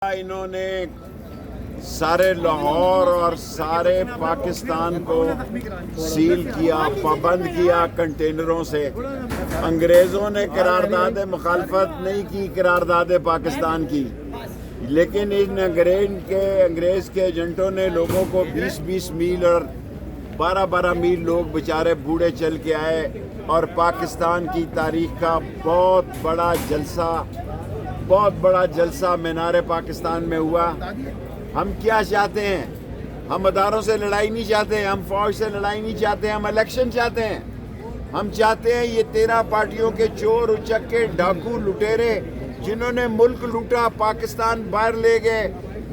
انہوں نے سارے لاہور اور سارے پاکستان کو سیل کیا، پابند کیا کنٹینروں سے۔ انگریزوں نے قرارداد مخالفت نہیں کی، قرارداد پاکستان کی، لیکن ان انگریز کے ایجنٹوں نے لوگوں کو 20 میل اور 12 میل لوگ بیچارے بوڑھے چل کے آئے، اور پاکستان کی تاریخ کا بہت بڑا جلسہ مینار پاکستان میں ہوا۔ ہم کیا چاہتے ہیں؟ ہم اداروں سے لڑائی نہیں چاہتے، ہم فوج سے لڑائی نہیں چاہتے، ہم الیکشن چاہتے ہیں۔ ہم چاہتے ہیں یہ 13 پارٹیوں کے چور اچکے ڈاکو لٹیرے جنہوں نے ملک لوٹا، پاکستان باہر لے گئے،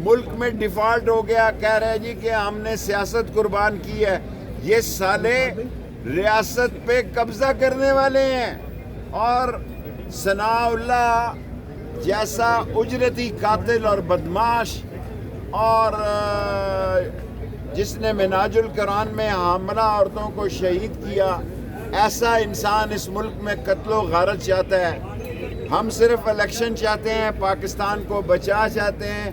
ملک میں ڈیفالٹ ہو گیا، کہہ رہے جی کہ ہم نے سیاست قربان کی ہے۔ یہ سالے ریاست پہ قبضہ کرنے والے ہیں، اور ثناء اللہ جیسا اجرتی قاتل اور بدماش، اور جس نے مناج القرآن میں حاملہ عورتوں کو شہید کیا، ایسا انسان اس ملک میں قتل و غارت چاہتا ہے۔ ہم صرف الیکشن چاہتے ہیں، پاکستان کو بچا چاہتے ہیں۔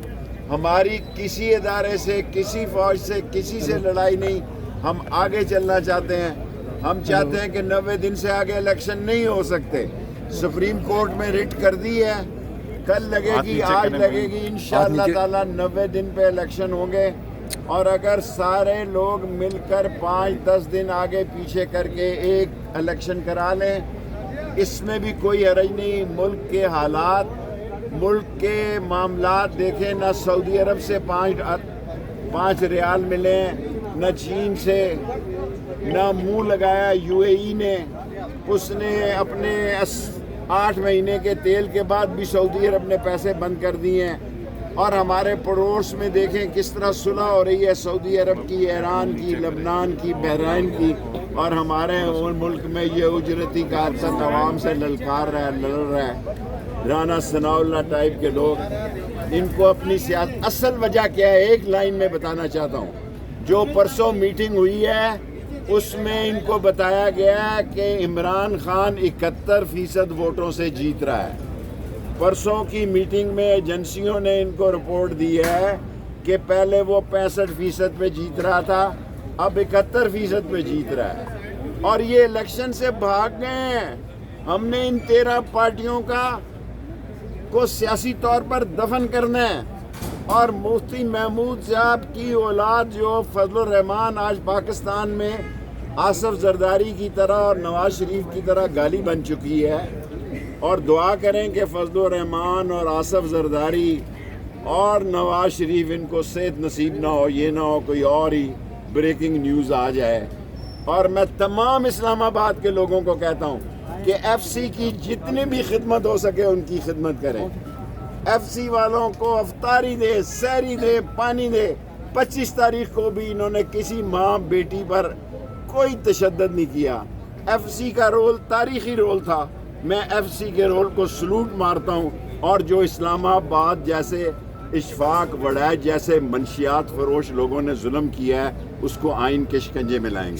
ہماری کسی ادارے سے، کسی فوج سے، کسی سے لڑائی نہیں، ہم آگے چلنا چاہتے ہیں۔ ہم چاہتے ہیں کہ 90 دن سے آگے الیکشن نہیں ہو سکتے۔ سپریم کورٹ میں ریٹ کر دی ہے، کل لگے گی، آج لگے گی، انشاءاللہ تعالی 90 دن پہ الیکشن ہوں گے۔ اور اگر سارے لوگ مل کر 5-10 دن آگے پیچھے کر کے ایک الیکشن کرا لیں، اس میں بھی کوئی حرج نہیں۔ ملک کے حالات، ملک کے معاملات دیکھیں، نہ سعودی عرب سے 5 ریال ملے، نہ چین سے، نہ منہ لگایا UAE نے۔ اس نے اپنے 8 مہینے کے تیل کے بعد بھی سعودی عرب نے پیسے بند کر دیے ہیں۔ اور ہمارے پڑوس میں دیکھیں کس طرح صلح ہو رہی ہے، سعودی عرب کی، ایران کی، لبنان کی، بحرین کی، اور ہمارے ملک میں یہ اجرتی قاتل عوام سے للکار رہا ہے، لڑ رہا ہے۔ رانا ثناء اللہ ٹائپ کے لوگ، ان کو اپنی سیاست، اصل وجہ کیا ہے ایک لائن میں بتانا چاہتا ہوں۔ جو پرسوں میٹنگ ہوئی ہے اس میں ان کو بتایا گیا ہے کہ عمران خان 71% ووٹوں سے جیت رہا ہے۔ پرسوں کی میٹنگ میں ایجنسیوں نے ان کو رپورٹ دی ہے کہ پہلے وہ 65% پہ جیت رہا تھا، اب 71% پہ جیت رہا ہے، اور یہ الیکشن سے بھاگ گئے ہیں۔ ہم نے ان 13 پارٹیوں کو سیاسی طور پر دفن کرنا ہے، اور مفتی محمود صاحب کی اولاد جو فضل الرحمان آج پاکستان میں آصف زرداری کی طرح اور نواز شریف کی طرح گالی بن چکی ہے، اور دعا کریں کہ فضل الرحمان اور آصف زرداری اور نواز شریف ان کو صحت نصیب نہ ہو، یہ نہ ہو کوئی اور ہی بریکنگ نیوز آ جائے۔ اور میں تمام اسلام آباد کے لوگوں کو کہتا ہوں کہ FC کی جتنی بھی خدمت ہو سکے ان کی خدمت کریں۔ FC والوں کو افطاری دے، سحری دے، پانی دے۔ 25 تاریخ کو بھی انہوں نے کسی ماں بیٹی پر کوئی تشدد نہیں کیا۔ FC کا رول تاریخی رول تھا۔ میں FC کے رول کو سلوٹ مارتا ہوں، اور جو اسلام آباد جیسے اشفاق وڑائے جیسے منشیات فروش لوگوں نے ظلم کیا ہے، اس کو آئین کے شکنجے میں لائیں گے۔